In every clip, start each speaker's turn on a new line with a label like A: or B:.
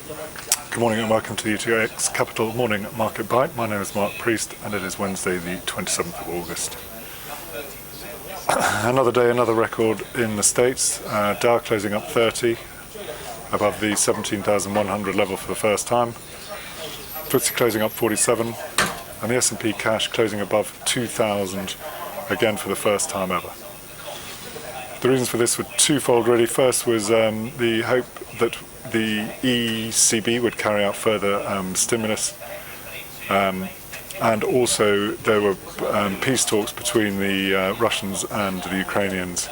A: Good morning and welcome to the ETX Capital Morning Market Bite. My name is Mark Priest and it is Wednesday the 27th of August. Another day, another record in the States. Dow closing up 30, above the 17,100 level for the first time. FTSE closing up 47 and the S&P cash closing above 2,000 again for the first time ever. The reasons for this were twofold really. First was the hope that the ECB would carry out further stimulus, and also there were peace talks between the Russians and the Ukrainians,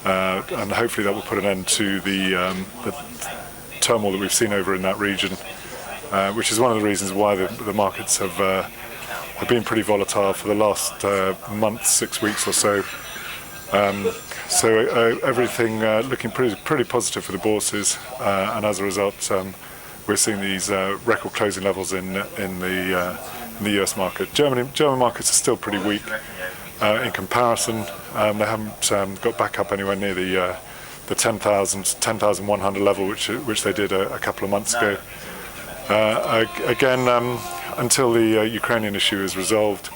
A: and hopefully that will put an end to the turmoil that we've seen over in that region, which is one of the reasons why the markets have been pretty volatile for the last month, 6 weeks or so. Everything looking pretty positive for the bourses, and as a result, we're seeing these record closing levels in the US market. German markets are still pretty weak in comparison. They haven't got back up anywhere near the 10,100 level, which they did a couple of months ago. Again, until the Ukrainian issue is resolved.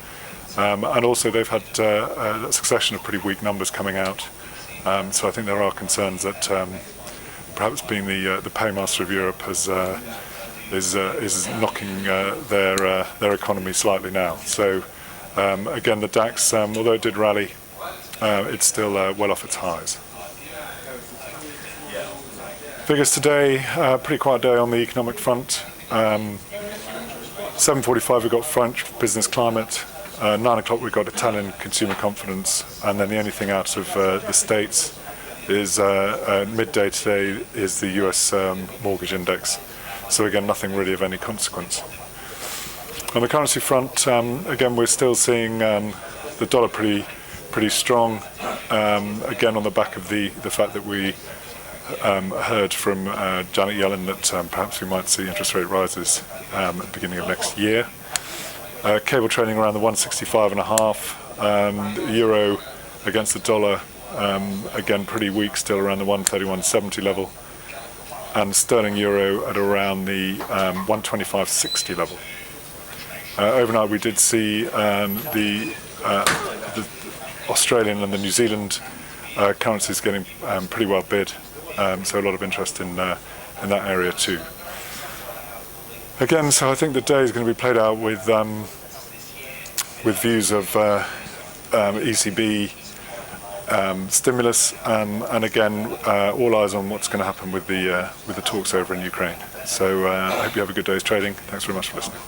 A: And also they've had a succession of pretty weak numbers coming out. So I think there are concerns that perhaps being the paymaster of Europe is knocking their economy slightly now. So again, the DAX, although it did rally, it's still well off its highs. Figures today, pretty quiet day on the economic front. 7:45 we've got French business climate. 9 o'clock we've got Italian consumer confidence, and then the only thing out of the States is midday today is the US mortgage index. So again, nothing really of any consequence. On the currency front, again we're still seeing the dollar pretty strong. Again on the back of the fact that we heard from Janet Yellen that perhaps we might see interest rate rises at the beginning of next year. Cable trading around the 165.5. Euro against the dollar, again pretty weak, still around the 131.70 level, and sterling euro at around the 125.60 level. Overnight we did see the Australian and the New Zealand currencies getting pretty well bid, so a lot of interest in that area too. Again, so I think the day is going to be played out with views of ECB stimulus, and again all eyes on what's going to happen with the talks over in Ukraine. So I hope you have a good day's trading. Thanks very much for listening.